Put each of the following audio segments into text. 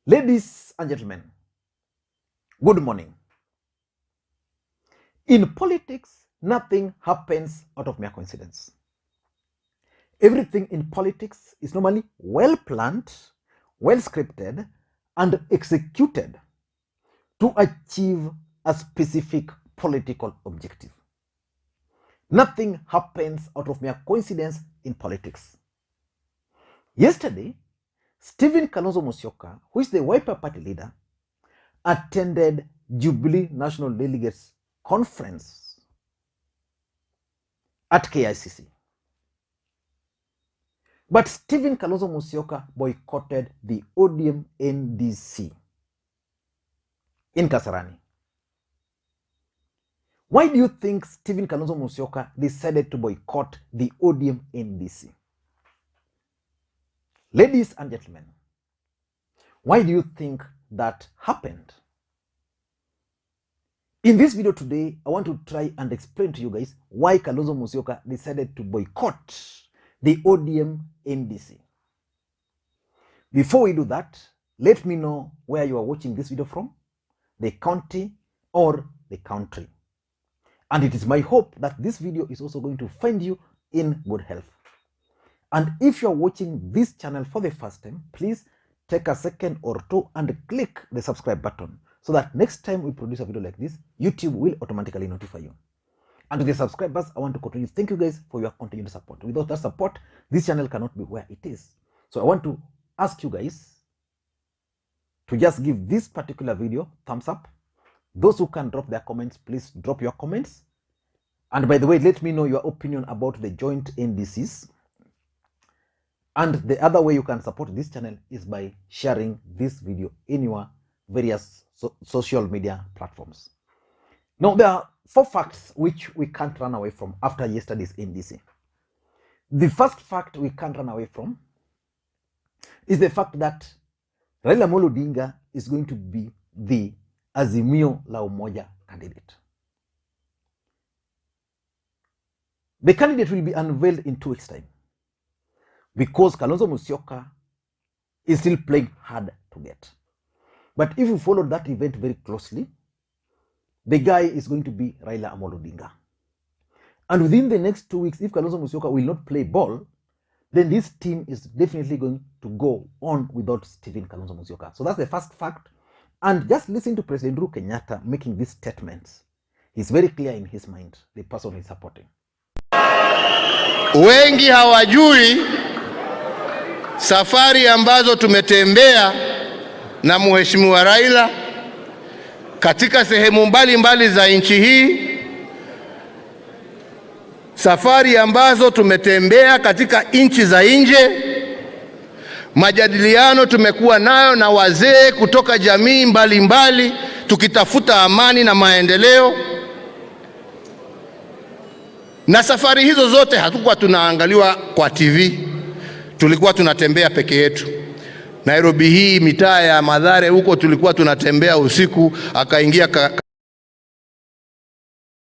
Ladies and gentlemen, good morning. In politics, nothing happens out of mere coincidence. Everything in politics is normally well planned, well scripted, and executed to achieve a specific political objective. Nothing happens out of mere coincidence in politics. Yesterday, Kalonzo Musyoka, who is the Wiper Party leader, attended Jubilee National Delegates Conference at KICC. But Kalonzo Musyoka boycotted the ODM NGC in Kasarani. Why do you think Kalonzo Musyoka decided to boycott the ODM NGC? Ladies and gentlemen, why do you think that happened? In this video today, I want to try and explain to you guys why Kalonzo Musyoka decided to boycott the ODM NGC. Before we do that, let me know where you are watching this video from, the county or the country. And it is my hope that this video is also going to find you in good health. And if you are watching this channel for the first time, please take a second or two and click the subscribe button so that next time we produce a video like this, YouTube will automatically notify you. And to the subscribers, I want to continue. Thank you guys for your continued support. Without that support, this channel cannot be where it is. So I want to ask you guys to just give this particular video thumbs up. Those who can drop their comments, please drop your comments. And by the way, let me know your opinion about the joint NDCs. And the other way you can support this channel is by sharing this video in your various social media platforms. Now, there are 4 facts which we can't run away from after yesterday's NDC. The first fact we can't run away from is the fact that Raila Odinga is going to be the Azimio la Umoja candidate. The candidate will be unveiled in 2 weeks' time, because Kalonzo Musyoka is still playing hard to get. But if you follow that event very closely, the guy is going to be Raila Odinga. And within the next 2 weeks, if Kalonzo Musyoka will not play ball, then this team is definitely going to go on without Kalonzo Musyoka. So that's the first fact. And just listen to President Uhuru Kenyatta making these statements. He's very clear in his mind, the person he's supporting. Wengi hawajui safari ambazo tumetembea na Mheshimiwa Raila katika sehemu mbalimbali za nchi hii, safari ambazo tumetembea katika nchi za nje, majadiliano tumekuwa nayo na wazee kutoka jamii mbalimbali tukitafuta amani na maendeleo. Na safari hizo zote hatukuwa tunaangaliwa kwa TV, tulikuwa tunatembea peke yetu. Nairobi hii, mitaa ya Mathare huko tulikuwa tunatembea usiku, akaingia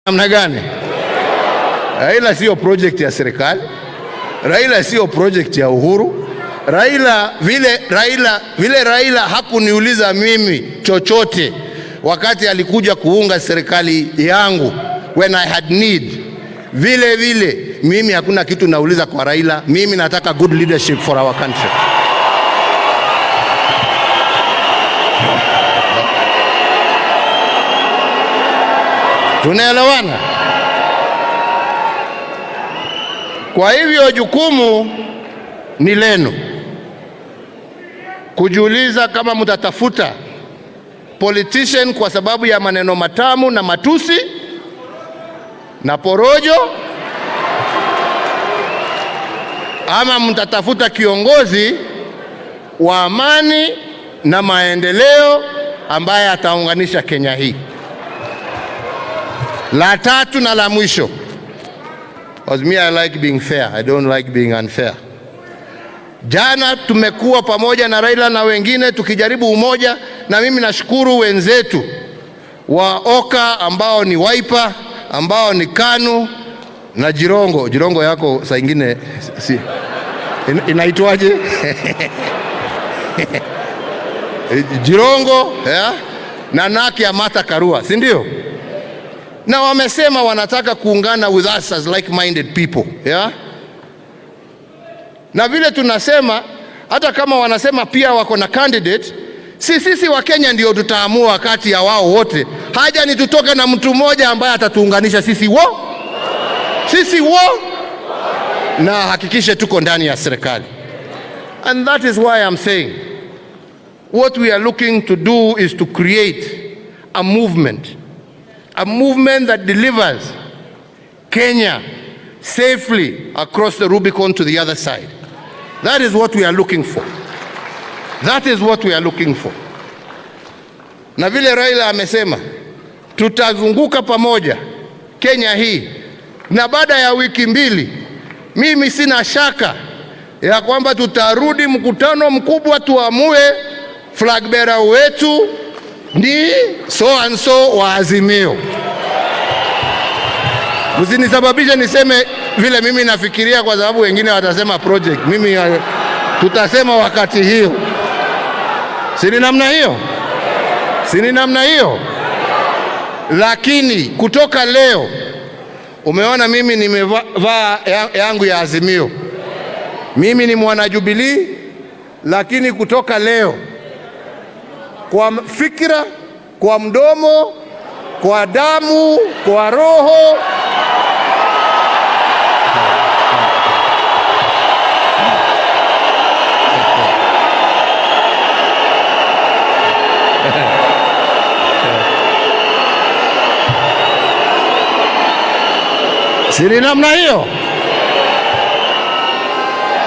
namna gani? Raila sio project ya serikali. Raila sio project ya Uhuru. Raila hakuniuliza mimi chochote wakati alikuja kuunga serikali yangu when I had need. Vile mimi hakuna kitu nauliza kwa Raila. Mimi nataka good leadership for our country. Tunaelewana? Kwa hivyo jukumu ni lenu kujiuliza kama mtatafuta politician kwa sababu ya maneno matamu na matusi na porojo, ama mtatafuta kiongozi wa amani na maendeleo ambaye ataunganisha Kenya hii. La tatu na la mwisho, because me I like being fair, I don't like being unfair. Jana tumekuwa pamoja na Raila na wengine tukijaribu umoja, na mimi nashukuru wenzetu wa Oka ambao ni Wiper, ambao ni KANU na Jirongo yako saa ingine inaitwaje? Jirongo, yeah, na Naki ya Martha Karua, si ndio? Na wamesema wanataka kuungana with us as like-minded people, yeah? Na vile tunasema, hata kama wanasema pia wako na candidate, sisi wa Kenya ndio tutaamua kati ya wao wote. Haja ni tutoke na mtu mmoja ambaye atatuunganisha sisi na hakikishe tuko ndani ya serikali. And that is why I'm saying what we are looking to do is to create a movement that delivers Kenya safely across the Rubicon to the other side. That is what we are looking for. That is what we are looking for. Na vile Raila amesema, tutazunguka pamoja Kenya hii, na baada ya wiki mbili mimi sina shaka ya kwamba tutarudi mkutano mkubwa, tuamue flag bearer wetu ni so and so wa Azimio. Usinisababishe niseme vile mimi nafikiria, kwa sababu wengine watasema project. Mimi tutasema wakati hiyo. Sini namna hiyo. Lakini kutoka leo, umeona mimi nimevaa yangu ya Azimio. Mimi ni mwana Jubilee, lakini kutoka leo, kwa fikra, kwa mdomo, kwa damu, kwa roho, sini namna hiyo.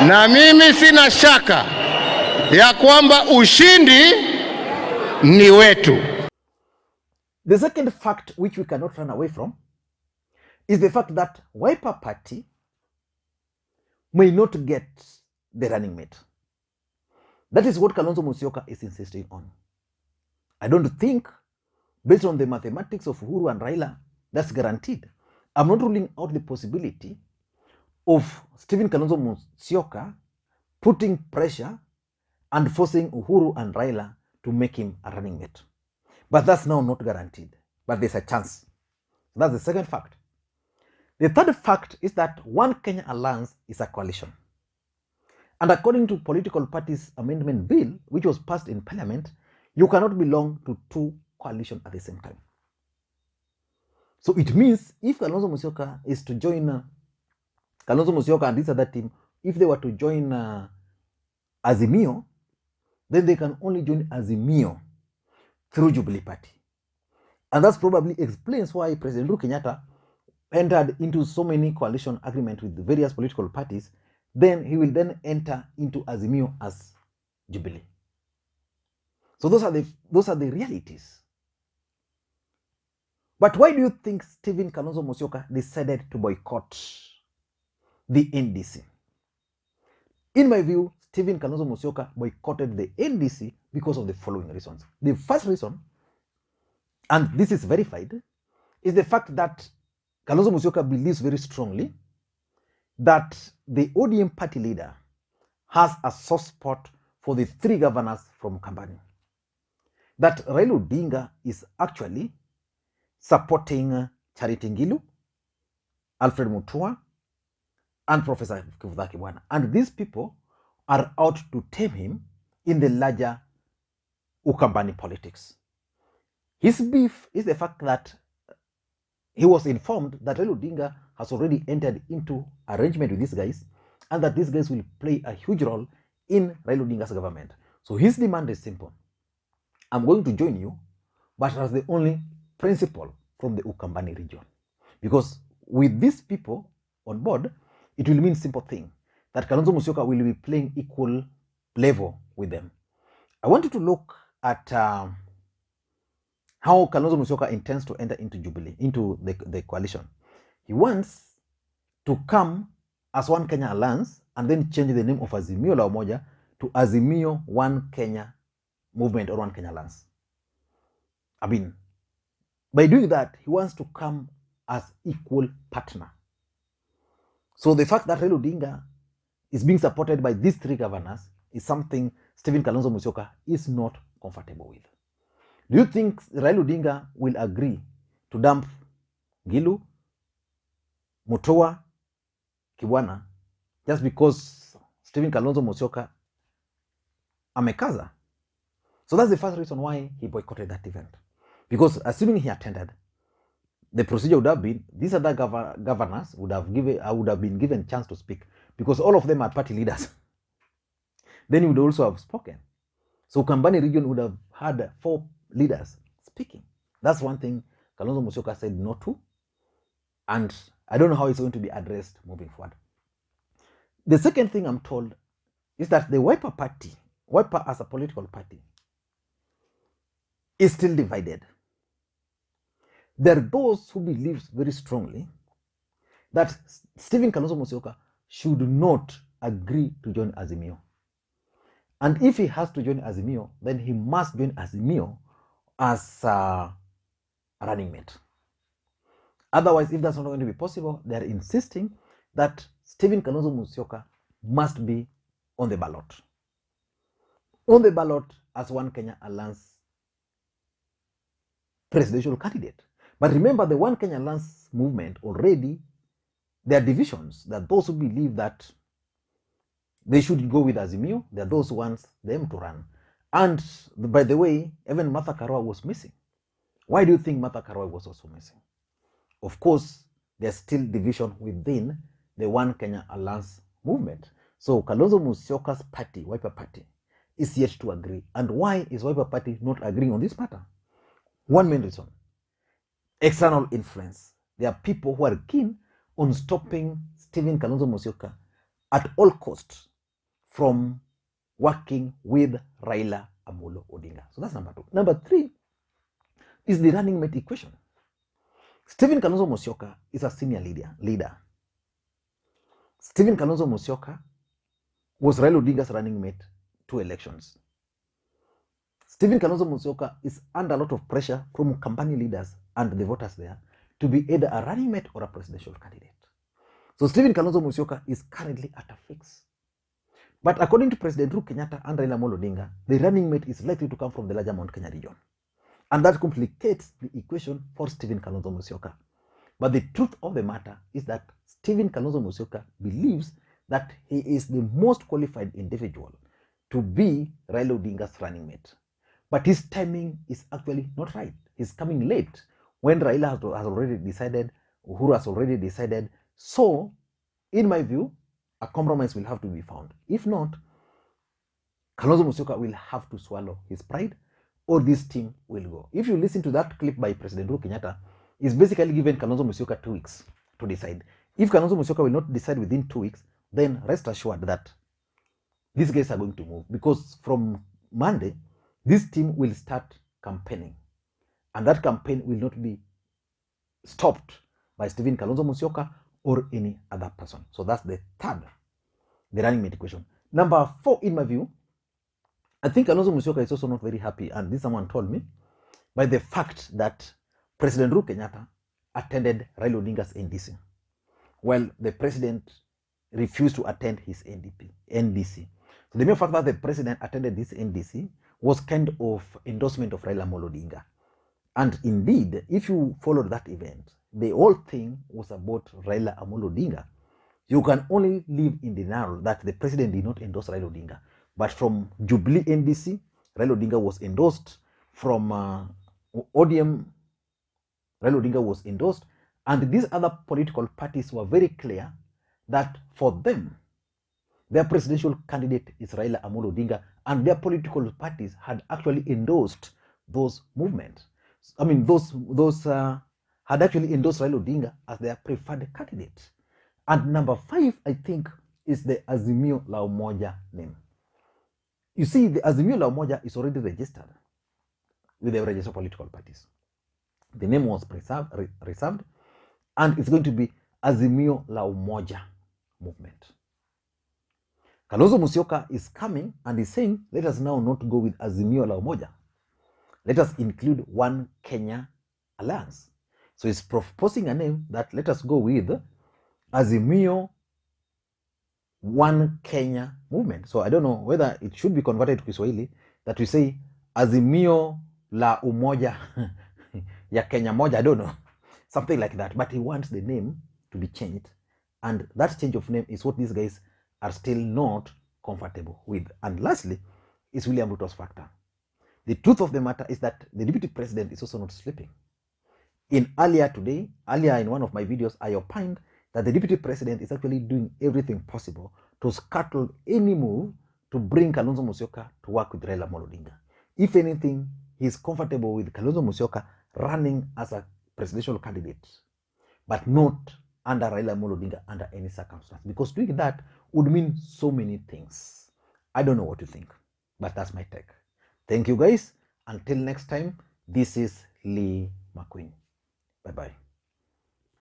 Na mimi sina shaka ya kwamba ushindi ni wetu. The second fact which we cannot run away from is the fact that Wiper Party may not get the running mate. That is what Kalonzo Musyoka is insisting on. I don't think, based on the mathematics of Uhuru and Raila, that's guaranteed. I'm not ruling out the possibility of Stephen Kalonzo Musyoka putting pressure and forcing Uhuru and Raila to make him a running mate. But that's now not guaranteed. But there's a chance. That's the second fact. The third fact is that One Kenya Alliance is a coalition. And according to Political Parties Amendment Bill, which was passed in Parliament, you cannot belong to two coalitions at the same time. So it means if Kalonzo Musyoka is to join Kalonzo Musyoka and this other team, if they were to join Azimio, then they can only join Azimio through Jubilee Party. And that probably explains why President Uhuru Kenyatta entered into so many coalition agreements with the various political parties. Then he will then enter into Azimio as Jubilee. So those are the realities. But why do you think Stephen Kalonzo Musyoka decided to boycott the NDC? In my view, Stephen Kalonzo Musyoka boycotted the NDC because of the following reasons. The first reason, and this is verified, is the fact that Kalonzo Musyoka believes very strongly that the ODM party leader has a soft spot for the three governors from Kambani. That Raila Odinga is actually supporting Charity Ngilu, Alfred Mutua, and Professor Kivutha Kibwana. And these people are out to tame him in the larger Ukambani politics. His beef is the fact that he was informed that Raila Odinga has already entered into arrangement with these guys, and that these guys will play a huge role in Raila Odinga's government. So his demand is simple. I'm going to join you, but as the only principal from the Ukambani region. Because with these people on board, it will mean simple thing, that Kalonzo Musyoka will be playing equal level with them. I want you to look at how Kalonzo Musyoka intends to enter into Jubilee, into the coalition. He wants to come as One Kenya Alliance and then change the name of Azimio la Umoja to Azimio One Kenya Movement or One Kenya Alliance. I mean, by doing that, he wants to come as equal partner. So the fact that Raila Odinga is being supported by these three governors is something Stephen Kalonzo Musyoka is not comfortable with. Do you think Raila Odinga will agree to dump Gilu, Mutua, Kibwana just because Stephen Kalonzo Musyoka amekaza? So that's the first reason why he boycotted that event. Because assuming he attended, the procedure would have been these other governors would have been given chance to speak, because all of them are party leaders. Then he would also have spoken. So Ukambani region would have had 4 leaders speaking. That's one thing Kalonzo Musyoka said no to, and I don't know how it's going to be addressed moving forward. The second thing I'm told is that the Wiper party, Wiper as a political party, is still divided. There are those who believe very strongly that Stephen Kalonzo Musyoka should not agree to join Azimio. And if he has to join Azimio, then he must join Azimio as a running mate. Otherwise, if that's not going to be possible, they are insisting that Stephen Kalonzo Musyoka must be on the ballot. On the ballot as One Kenya Alliance presidential candidate. But remember, the One Kenya Alliance movement already, there are divisions. There are those who believe that they should go with Azimio. There are those who want them to run. And by the way, even Martha Karua was missing. Why do you think Martha Karua was also missing? Of course, there's still division within the One Kenya Alliance movement. So Kalonzo Musyoka's party, Wiper Party, is yet to agree. And why is Wiper Party not agreeing on this matter? One main reason: external influence. There are people who are keen on stopping Stephen Kalonzo Musyoka at all costs from working with Raila Odinga. So that's number 2. Number 3 is the running mate equation. Stephen Kalonzo Musyoka is a senior leader. Stephen Kalonzo Musyoka was Raila Odinga's running mate 2 elections. Stephen Kalonzo Musyoka is under a lot of pressure from company leaders and the voters there to be either a running mate or a presidential candidate. So Stephen Kalonzo Musyoka is currently at a fix. But according to President Uhuru Kenyatta and Raila Odinga, the running mate is likely to come from the larger Mount Kenya region. And that complicates the equation for Stephen Kalonzo Musyoka. But the truth of the matter is that Stephen Kalonzo Musyoka believes that he is the most qualified individual to be Raila Odinga's running mate. But his timing is actually not right. He's coming late when Raila has already decided, Uhuru has already decided. So, in my view, a compromise will have to be found. If not, Kalonzo Musyoka will have to swallow his pride, or this team will go. If you listen to that clip by President Uhuru Kenyatta, it's basically given Kalonzo Musyoka 2 weeks to decide. If Kalonzo Musyoka will not decide within 2 weeks, then rest assured that these guys are going to move, because from Monday, this team will start campaigning, and that campaign will not be stopped by Stephen Kalonzo Musyoka or any other person. So that's the third, the running mate equation. Number 4, in my view, I think Kalonzo Musyoka is also not very happy, and this someone told me, by the fact that President Uhuru Kenyatta attended Raila Odinga's NDC, while the president refused to attend his NDC. So the mere fact that the president attended this NDC was kind of endorsement of Raila Odinga. And indeed, if you followed that event, the whole thing was about Raila Odinga. You can only live in denial that the president did not endorse Raila Odinga. But from Jubilee NDC, Raila Odinga was endorsed. From ODM, Raila Odinga was endorsed. And these other political parties were very clear that for them, their presidential candidate is Raila Odinga, and their political parties had actually endorsed those movements. I mean, those had actually endorsed Raila Odinga as their preferred candidate. And number 5, I think, is the Azimio la Umoja name. You see, the Azimio la Umoja is already registered with the registered political parties. The name was reserved, and it's going to be Azimio la Umoja movement. Kalonzo Musyoka is coming and is saying, let us now not go with Azimio la Umoja. Let us include One Kenya Alliance. So he's proposing a name that let us go with Azimio One Kenya movement. So I don't know whether it should be converted to Kiswahili, that we say Azimio la Umoja ya Kenya moja, I don't know, something like that. But he wants the name to be changed, and that change of name is what these guys are still not comfortable with. And lastly, is William Ruto's factor. The truth of the matter is that the deputy president is also not sleeping. Earlier in one of my videos, I opined that the deputy president is actually doing everything possible to scuttle any move to bring Kalonzo Musyoka to work with Raila Odinga. If anything, he's comfortable with Kalonzo Musyoka running as a presidential candidate, but not under Raila Odinga under any circumstance, because doing that would mean so many things. I don't know what you think, but that's my take. Thank you guys. Until next time, this is Lee Makwiny. Bye-bye.